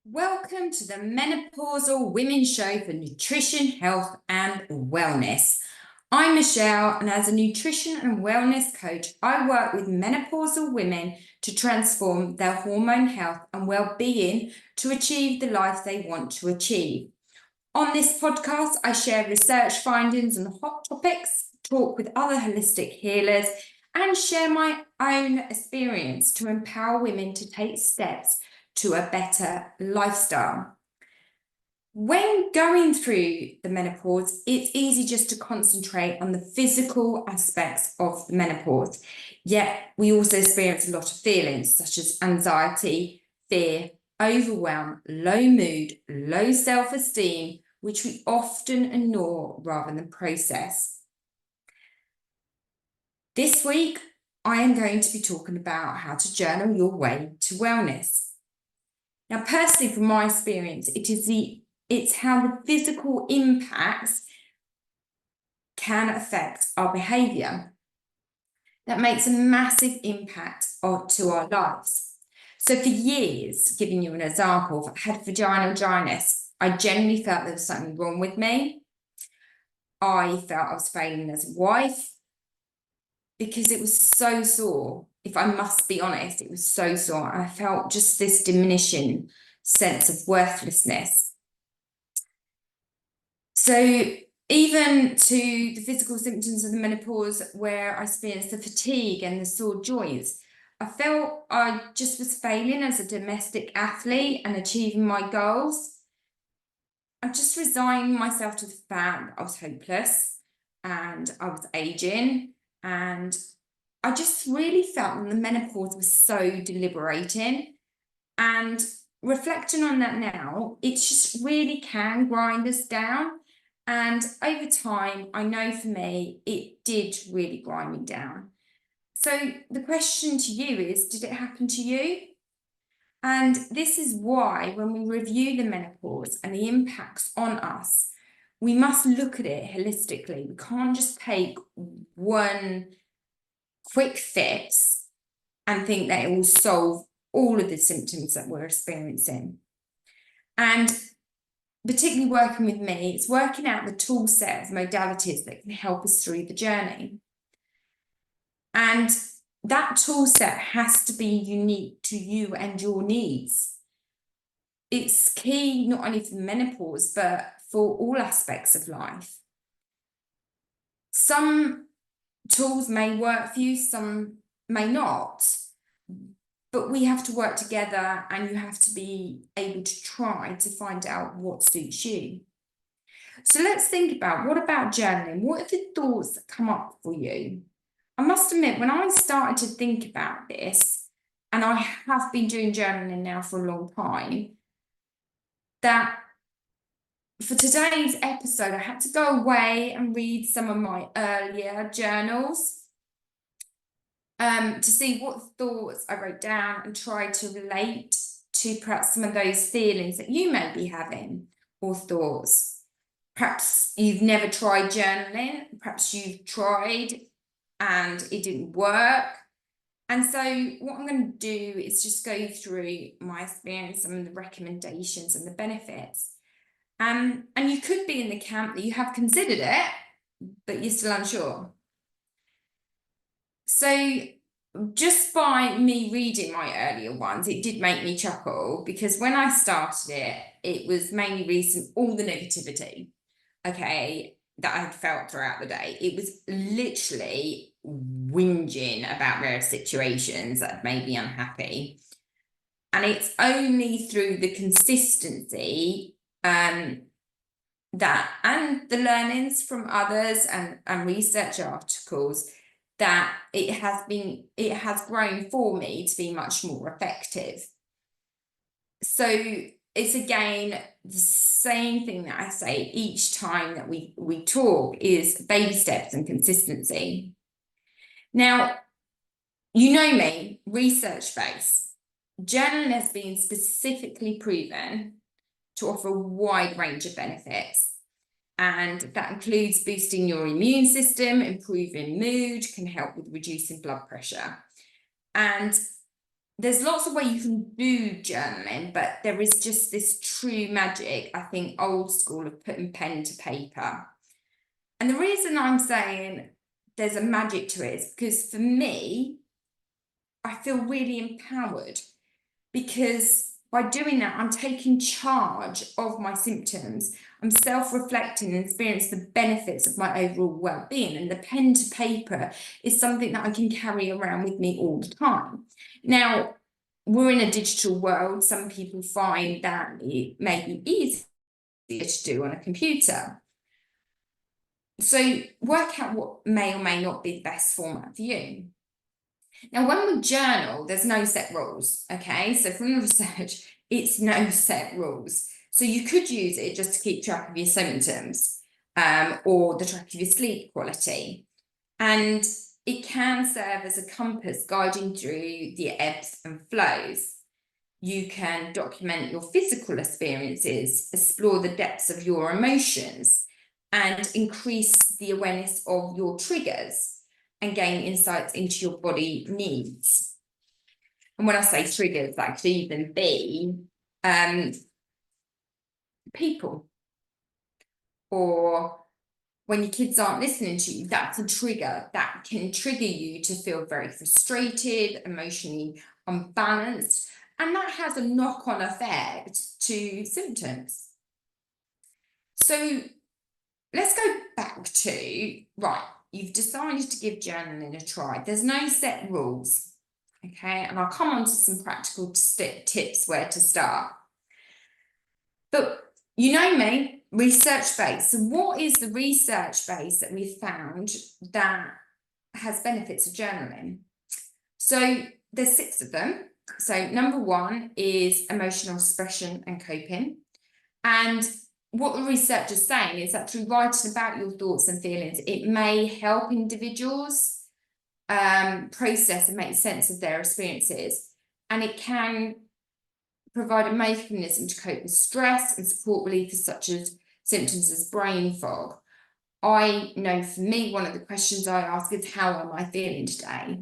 Welcome to the Menopausal Women's Show for Nutrition, Health and Wellness. I'm Michelle, and as a nutrition and wellness coach, I work with menopausal women to transform their hormone health and well-being to achieve the life they want to achieve. On this podcast, I share research findings on hot topics, talk with other holistic healers, and share my own experience to empower women to take steps to a better lifestyle. When going through the menopause, it's easy just to concentrate on the physical aspects of the menopause. Yet we also experience a lot of feelings such as anxiety, fear, overwhelm, low mood, low self-esteem, which we often ignore rather than process. This week, I am going to be talking about how to journal your way to wellness. Now, personally, from my experience, it's how the physical impacts can affect our behavior. That makes a massive impact to our lives. So for years, giving you an example, I had vaginal dryness. I genuinely felt there was something wrong with me. I felt I was failing as a wife because it was so sore. If I must be honest, it was so sore. I felt just this diminishing sense of worthlessness. So even to the physical symptoms of the menopause, where I experienced the fatigue and the sore joints, I felt I just was failing as a domestic athlete and achieving my goals. I just resigned myself to the fact that I was hopeless and I was aging, and I just really felt that the menopause was so deliberating. And reflecting on that now, it just really can grind us down. And over time, I know for me, it did really grind me down. So the question to you is, did it happen to you? And this is why when we review the menopause and the impacts on us, we must look at it holistically. We can't just take one quick fix and think that it will solve all of the symptoms that we're experiencing. And particularly working with me, it's working out the tool set of modalities that can help us through the journey. And that tool set has to be unique to you and your needs. It's key not only for menopause, but for all aspects of life. Some tools may work for you, some may not. But we have to work together, and you have to be able to try to find out what suits you. So let's think about, what about journaling? What are the thoughts that come up for you? I must admit, when I started to think about this, and I have been doing journaling now for a long time, that for today's episode, I had to go away and read some of my earlier journals to see what thoughts I wrote down and try to relate to perhaps some of those feelings that you may be having or thoughts. Perhaps you've never tried journaling, perhaps you've tried and it didn't work. And so what I'm going to do is just go through my experience, some of the recommendations and the benefits. And you could be in the camp that you have considered it, but you're still unsure. So just by me reading my earlier ones, it did make me chuckle, because when I started it, it was mainly reading all the negativity, okay, that I had felt throughout the day. It was literally whinging about various situations that had made me unhappy. And it's only through the consistency that and the learnings from others and research articles that it has grown for me to be much more effective. So it's again the same thing that I say each time that we talk, is baby steps and consistency. Now, you know me, research-based. Journaling has been specifically proven to offer a wide range of benefits. And that includes boosting your immune system, improving mood, can help with reducing blood pressure. And there's lots of ways you can do journaling, but there is just this true magic, I think, old school of putting pen to paper. And the reason I'm saying there's a magic to it is because for me, I feel really empowered, because by doing that, I'm taking charge of my symptoms. I'm self-reflecting and experiencing the benefits of my overall well-being. And the pen to paper is something that I can carry around with me all the time. Now, we're in a digital world. Some people find that it may be easier to do on a computer. So work out what may or may not be the best format for you. Now, when we journal, there's no set rules, okay? So from the research, it's no set rules. So you could use it just to keep track of your symptoms, or the track of your sleep quality. And it can serve as a compass guiding through the ebbs and flows. You can document your physical experiences, explore the depths of your emotions, and increase the awareness of your triggers and gain insights into your body needs. And when I say triggers, that could even be people, or when your kids aren't listening to you, that's a trigger that can trigger you to feel very frustrated, emotionally unbalanced, and that has a knock-on effect to symptoms. So let's go back to, right, you've decided to give journaling a try. There's no set rules, okay? And I'll come on to some practical tips where to start. But you know me, research-based. So what is the research base that we've found that has benefits of journaling? So there's 6 of them. So number 1 is emotional expression and coping. And what the research is saying is that through writing about your thoughts and feelings, it may help individuals process and make sense of their experiences. And it can provide a mechanism to cope with stress and support relief such as symptoms as brain fog. I know for me, one of the questions I ask is, how am I feeling today?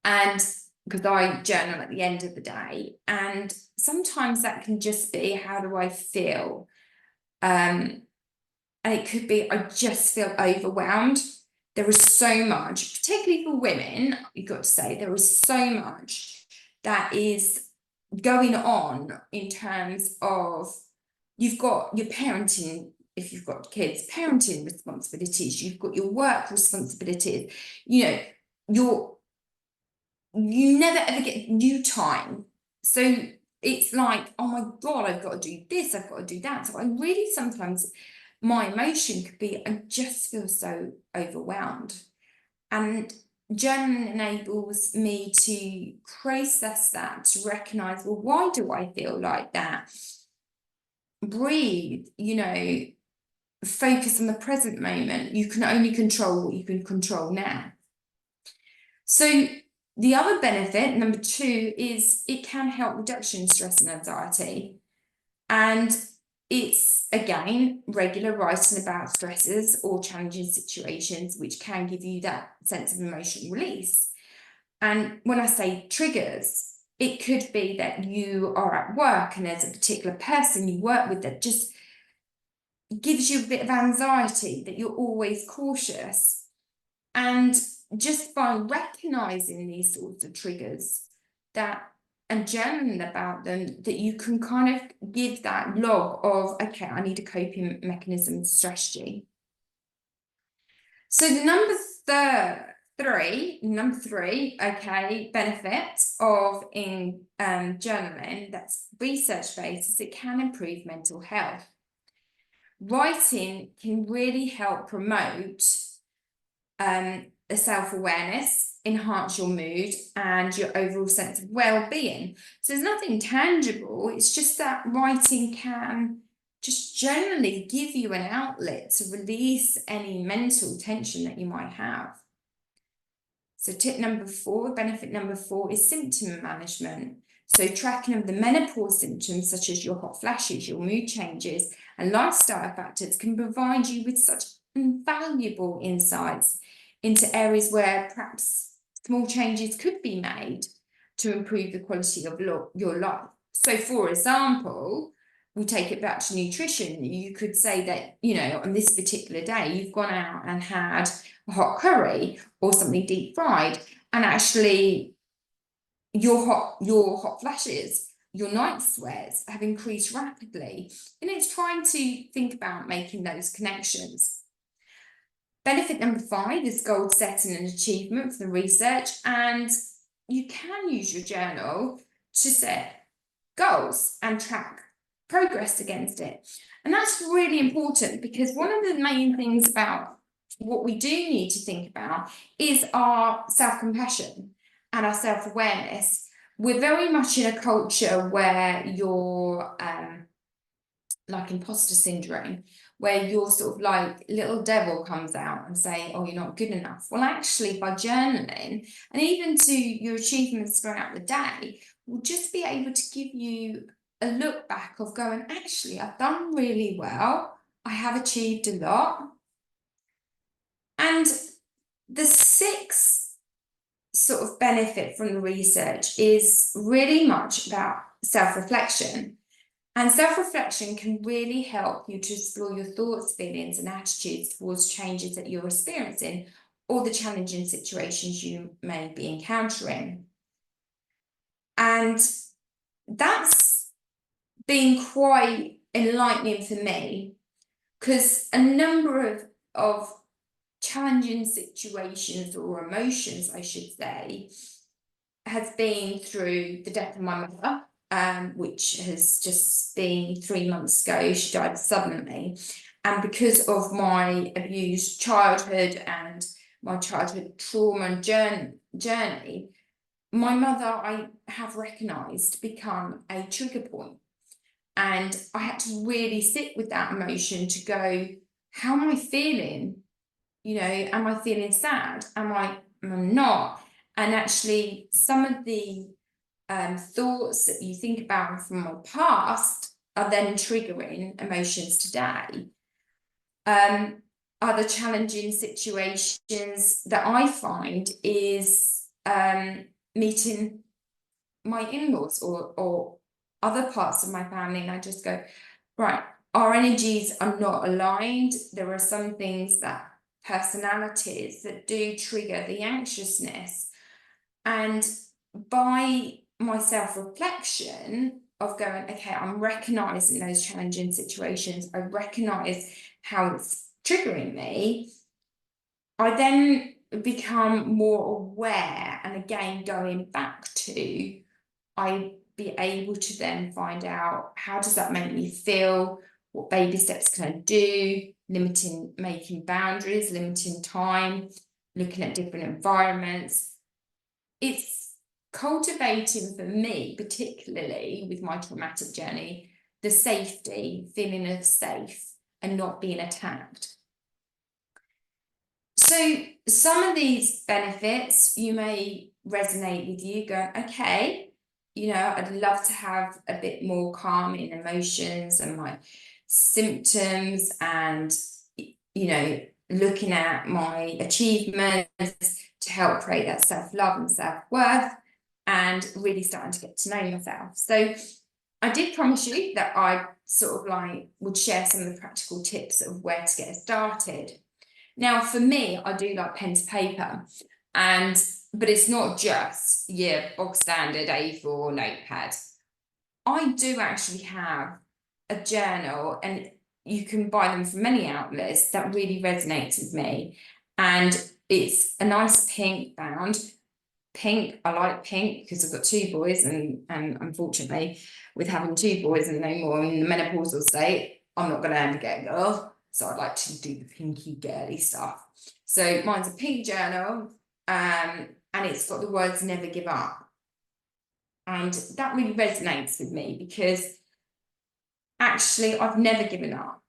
And because I journal at the end of the day, and sometimes that can just be, how do I feel? And it could be, I just feel overwhelmed. There is so much, particularly for women, you've got to say, there is so much that is going on in terms of, you've got your parenting, if you've got kids, parenting responsibilities, you've got your work responsibilities, you know, you never ever get you time. So it's like, oh my God, I've got to do this, I've got to do that. So I really sometimes, my emotion could be, I just feel so overwhelmed. And journaling enables me to process that, to recognize, well, why do I feel like that? Breathe, focus on the present moment. You can only control what you can control now. So the other benefit, number 2, is it can help reduction in stress and anxiety. And it's, again, regular writing about stresses or challenging situations, which can give you that sense of emotional release. And when I say triggers, it could be that you are at work and there's a particular person you work with that just gives you a bit of anxiety, that you're always cautious. And just by recognizing these sorts of triggers and journaling about them, that you can kind of give that log of, okay, I need a coping mechanism strategy. So the number three, okay, benefit of journaling that's research-based is it can improve mental health. Writing can really help promote a self-awareness, enhance your mood and your overall sense of well-being. So there's nothing tangible, it's just that writing can just generally give you an outlet to release any mental tension that you might have. So tip number 4, benefit number 4 is symptom management. So tracking of the menopause symptoms such as your hot flashes, your mood changes and lifestyle factors can provide you with such invaluable insights into areas where perhaps small changes could be made. to improve the quality of your life. So, for example, we take it back to nutrition. You could say that, you know, on this particular day, you've gone out and had a hot curry or something deep fried, and actually your hot flashes, your night sweats have increased rapidly. And it's trying to think about making those connections. Benefit number 5 is goal setting and achievement for the research, and you can use your journal to set goals and track progress against it. And that's really important, because one of the main things about what we do need to think about is our self-compassion and our self-awareness. We're very much in a culture where you're like imposter syndrome, where your sort of like little devil comes out and say, oh, you're not good enough. Well, actually, by journaling and even to your achievements throughout the day, we'll just be able to give you a look back of going, actually, I've done really well. I have achieved a lot. And the 6th sort of benefit from the research is really much about self-reflection. And self-reflection can really help you to explore your thoughts, feelings, and attitudes towards changes that you're experiencing or the challenging situations you may be encountering. And that's been quite enlightening for me, because a number of challenging situations, or emotions, I should say, has been through the death of my mother. Which has just been 3 months ago. She died suddenly. And because of my abused childhood and my childhood trauma journey, my mother, I have recognised, become a trigger point. And I had to really sit with that emotion to go, how am I feeling? You know, am I feeling sad? Am I not? And actually, some of the thoughts that you think about from my past are then triggering emotions today. Other challenging situations that I find is meeting my in-laws or other parts of my family, and I just go, right, our energies are not aligned. There are some things, that personalities, that do trigger the anxiousness. And by my self-reflection of going, okay, I'm recognizing those challenging situations, I recognize how it's triggering me, I then become more aware, and again, going back to, I be able to then find out, how does that make me feel? What baby steps can I do? Making boundaries, limiting time, looking at different environments. It's cultivating for me, particularly with my traumatic journey, the safety, feeling of safe and not being attacked. So some of these benefits you may resonate with you, going, okay, you know, I'd love to have a bit more calming emotions and my symptoms, and, you know, looking at my achievements to help create that self-love and self-worth, and really starting to get to know myself. So I did promise you that I sort of like would share some of the practical tips of where to get started. Now, for me, I do like pen to paper, but it's not just your bog standard A4 notepad. I do actually have a journal, and you can buy them from many outlets, that really resonates with me. And it's a nice pink bound. Pink, I like pink because I've got 2 boys, and unfortunately, with having 2 boys and no more in the menopausal state, I'm not going to ever get a girl. So I'd like to do the pinky girly stuff. So mine's a pink journal, and it's got the words "never give up." And that really resonates with me, because actually I've never given up.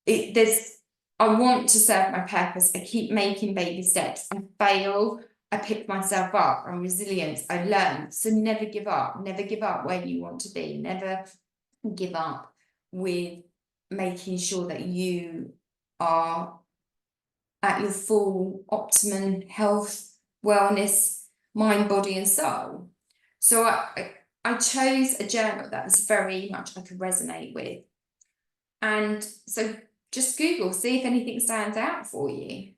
I want to serve my purpose. I keep making baby steps. I fail, I pick myself up. I'm resilient, I learn. So never give up. Never give up where you want to be. Never give up with making sure that you are at your full optimum health, wellness, mind, body, and soul. So I chose a journal that was very much I could resonate with. And so just Google, see if anything stands out for you.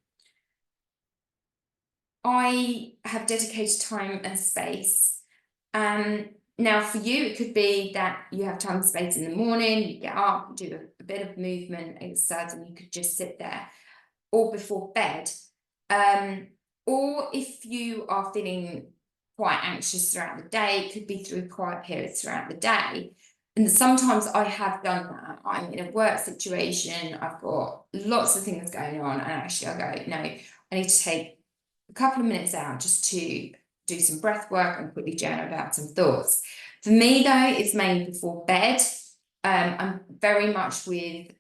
I have dedicated time and space. Now for you, it could be that you have time and space in the morning, you get up, do a bit of movement, exercise, and you could just sit there, or before bed. Or if you are feeling quite anxious throughout the day, it could be through quiet periods throughout the day. And sometimes I have done that. I'm in a work situation, I've got lots of things going on, and actually I go, no, I need to take a couple of minutes out just to do some breath work and quickly journal about some thoughts. For me, though, it's mainly before bed. I'm very much with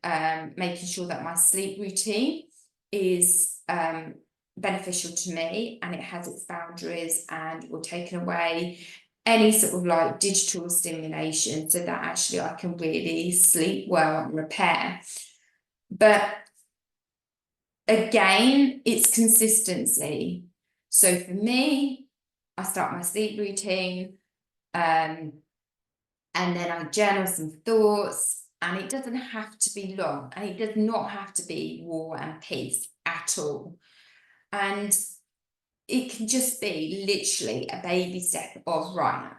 making sure that my sleep routine is beneficial to me, and it has its boundaries, and we're taking away any sort of like digital stimulation so that actually I can really sleep well and repair. But again, it's consistency. So for me, I start my sleep routine, and then I journal some thoughts, and it doesn't have to be long, and it does not have to be war and peace at all. And it can just be literally a baby step of, right,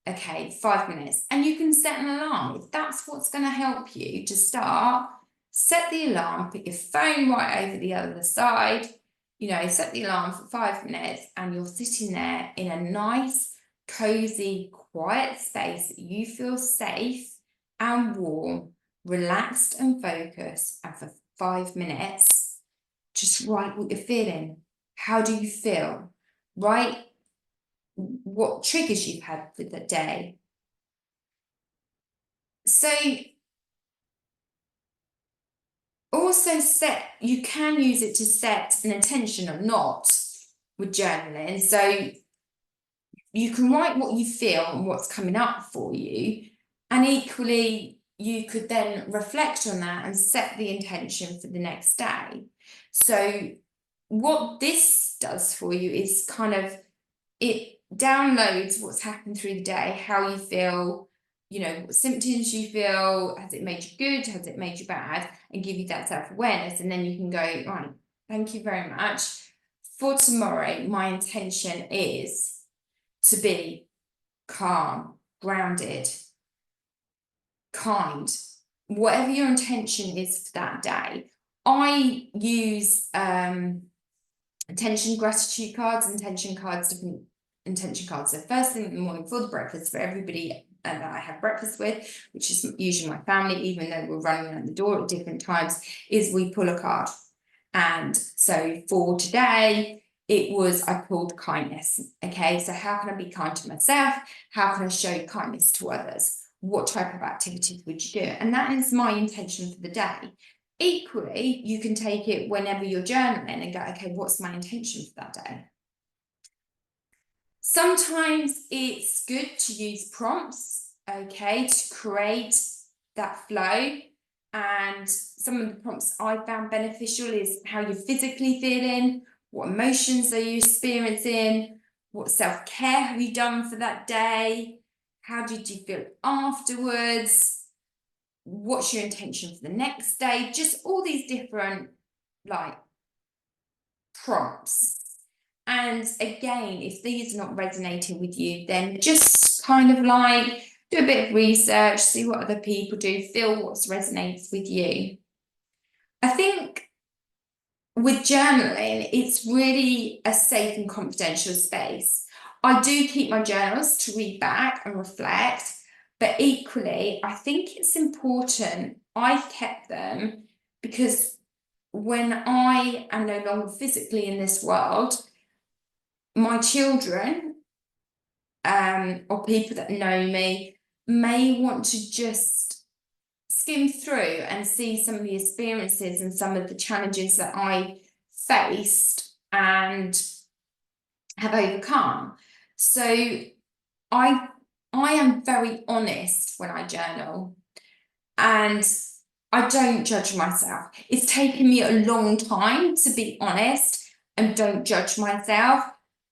okay, 5 minutes. And you can set an alarm. If that's what's going to help you to start, set the alarm, put your phone right over the other side, set the alarm for 5 minutes, and you're sitting there in a nice, cozy, quiet space that you feel safe and warm, relaxed and focused. And for 5 minutes, just write what you're feeling. How do you feel? Write what triggers you've had for the day. So also you can use it to set an intention or not with journaling. So you can write what you feel and what's coming up for you. And equally, you could then reflect on that and set the intention for the next day. So what this does for you is it downloads what's happened through the day, how you feel, what symptoms you feel, has it made you good, has it made you bad, and give you that self-awareness. And then you can go, right, thank you very much. For tomorrow, my intention is to be calm, grounded, kind, whatever your intention is for that day. I use intention gratitude cards, different intention cards. So first thing in the morning for the breakfast, for everybody that I have breakfast with, which is usually my family, even though we're running out the door at different times, is we pull a card. And so for today, I pulled kindness. Okay, so how can I be kind to myself? How can I show kindness to others? What type of activities would you do? And that is my intention for the day. Equally, you can take it whenever you're journaling and go, okay, what's my intention for that day? Sometimes it's good to use prompts, okay, to create that flow. And some of the prompts I found beneficial is how you're physically feeling, what emotions are you experiencing, what self-care have you done for that day, how did you feel afterwards, what's your intention for the next day, just all these different prompts. And again, if these are not resonating with you, then just do a bit of research, see what other people do, feel what resonates with you. I think with journaling, it's really a safe and confidential space. I do keep my journals to read back and reflect, but equally, I think it's important I've kept them because when I am no longer physically in this world, my children or people that know me may want to just skim through and see some of the experiences and some of the challenges that I faced and have overcome. So I am very honest when I journal, and I don't judge myself. It's taken me a long time to be honest and don't judge myself,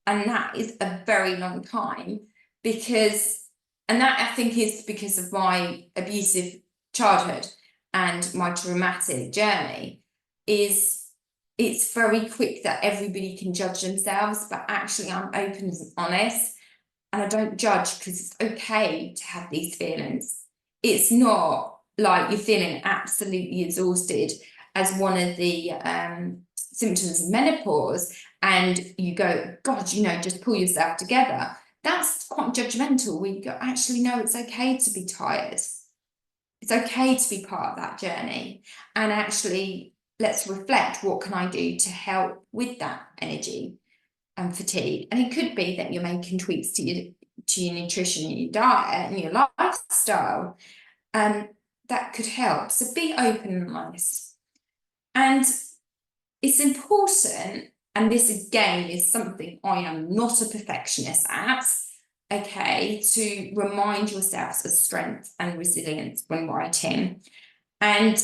and that is a very long time. and that I think is because of my abusive childhood and my traumatic journey, is it's very quick that everybody can judge themselves, but actually I'm open and honest, and I don't judge, because it's okay to have these feelings. It's not like you're feeling absolutely exhausted as one of the symptoms of menopause, and you go, God, just pull yourself together. That's quite judgmental. We go, actually, no, it's okay to be tired. It's okay to be part of that journey. And actually, let's reflect, what can I do to help with that energy and fatigue? And it could be that you're making tweaks to your nutrition, your diet, and your lifestyle. That could help. So be open and honest. And it's important, and this again is something I am not a perfectionist at, okay, to remind yourselves of strength and resilience when writing. And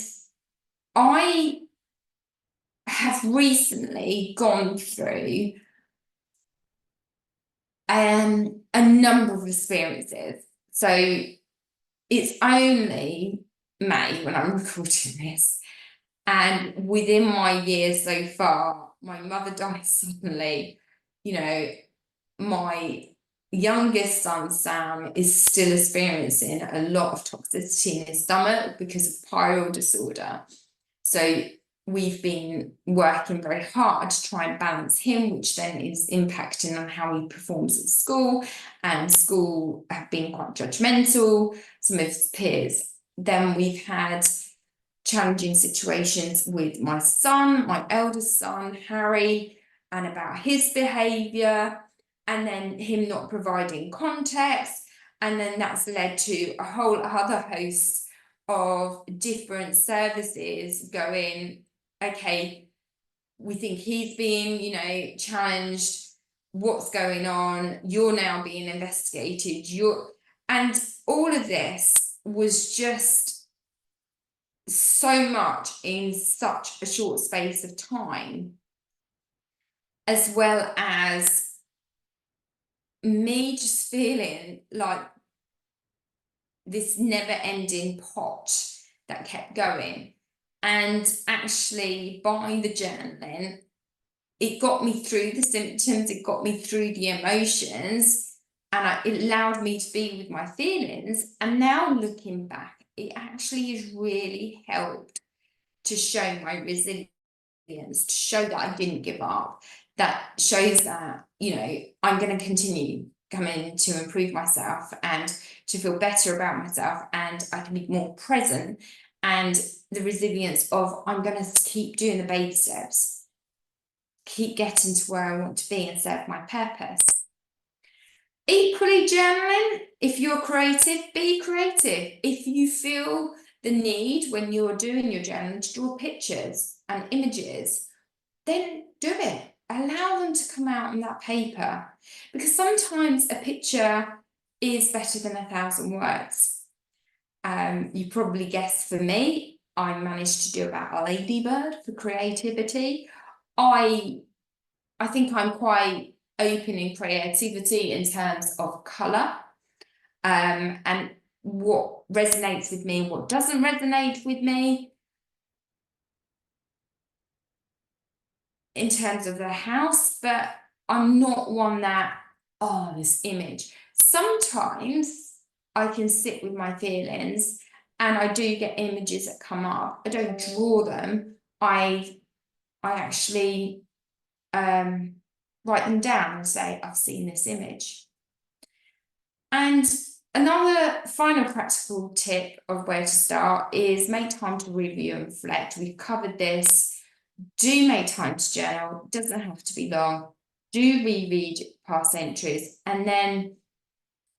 I have recently gone through a number of experiences. So it's only May when I'm recording this, and within my years so far, my mother died suddenly. My youngest son, Sam, is still experiencing a lot of toxicity in his stomach because of pyrrole disorder. So we've been working very hard to try and balance him, which then is impacting on how he performs at school, and school have been quite judgmental, some of his peers. Then we've had challenging situations with my son, my eldest son, Harry, and about his behaviour, and then him not providing context. And then that's led to a whole other host of different services going, okay, we think he's being, challenged. What's going on? You're now being investigated. And all of this was just so much in such a short space of time, as well as me just feeling like this never-ending pot that kept going. And actually, by the journaling, it got me through the symptoms, it got me through the emotions, and it allowed me to be with my feelings. And now looking back, it actually has really helped to show my resilience, to show that I didn't give up. That shows that, I'm going to continue coming to improve myself and to feel better about myself, and I can be more present, and the resilience of I'm going to keep doing the baby steps, keep getting to where I want to be and serve my purpose. Equally, journaling, if you're creative, be creative. If you feel the need when you're doing your journaling to draw pictures and images, then do it. Allow them to come out on that paper, because sometimes a picture is better than 1,000 words. You probably guessed, for me, I managed to do about a ladybird for creativity. I think I'm quite open in creativity in terms of colour, and what resonates with me and what doesn't resonate with me. In terms of the house, but I'm not one that, this image. Sometimes I can sit with my feelings and I do get images that come up. I don't draw them. I actually write them down and say, I've seen this image. And another final practical tip of where to start is make time to review and reflect. We've covered this. Do make time to journal. It doesn't have to be long. Do reread past entries. And then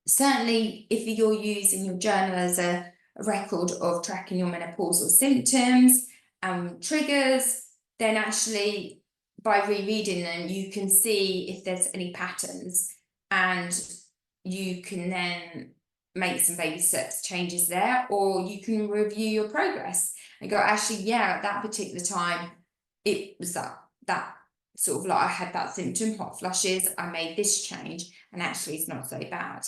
certainly if you're using your journal as a record of tracking your menopausal symptoms and triggers, then actually by rereading them, you can see if there's any patterns, and you can then make some baby steps changes there, or you can review your progress and go, actually, yeah, at that particular time, it was that sort of like I had that symptom, hot flushes, I made this change, and actually it's not so bad.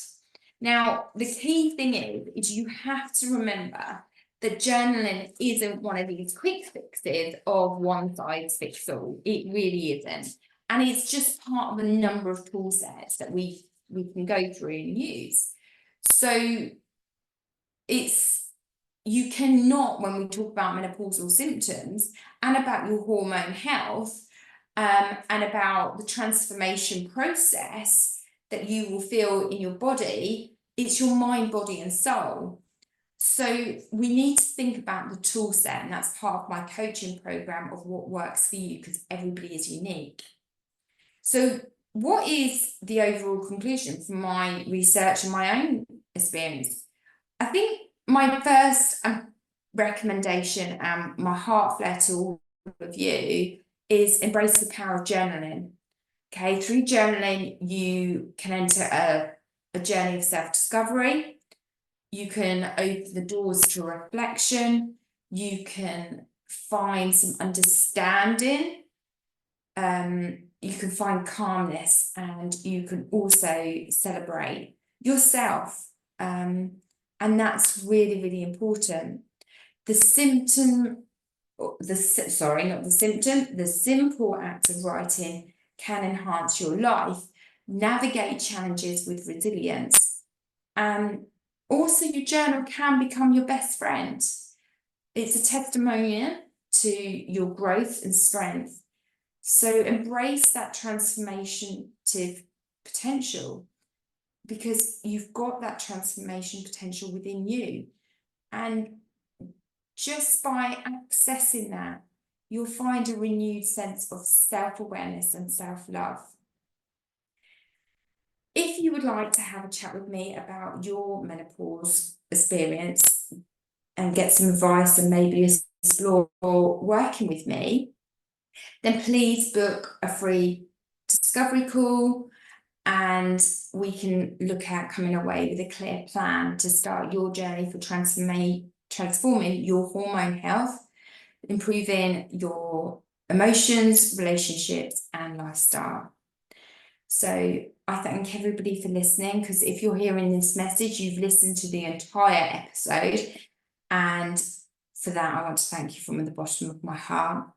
Now, the key thing is you have to remember that journaling isn't one of these quick fixes of one size fits all. It really isn't. And it's just part of a number of tool sets that we can go through and use. So you cannot, when we talk about menopausal symptoms and about your hormone health, and about the transformation process that you will feel in your body, it's your mind, body, and soul. So we need to think about the tool set, and that's part of my coaching program of what works for you, because everybody is unique. So what is the overall conclusion from my research and my own experience? I think my first recommendation and my heart flare to all of you is embrace the power of journaling. Okay, through journaling, you can enter a journey of self-discovery. You can open the doors to reflection. You can find some understanding. You can find calmness, and you can also celebrate yourself. And that's really, really important. The simple act of writing can enhance your life, navigate challenges with resilience. And also your journal can become your best friend. It's a testimonial to your growth and strength. So embrace that transformative potential, because you've got that transformation potential within you. And just by accessing that, you'll find a renewed sense of self-awareness and self-love. If you would like to have a chat with me about your menopause experience and get some advice and maybe explore working with me, then please book a free discovery call, and we can look at coming away with a clear plan to start your journey for transforming your hormone health, improving your emotions, relationships, and lifestyle. So I thank everybody for listening, because if you're hearing this message, you've listened to the entire episode. And for that, I want to thank you from the bottom of my heart.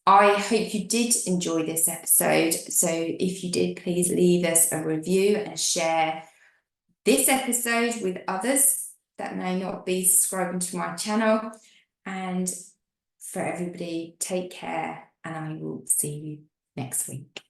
I hope you did enjoy this episode. So if you did, please leave us a review and share this episode with others that may not be subscribing to my channel. And for everybody, take care, and I will see you next week.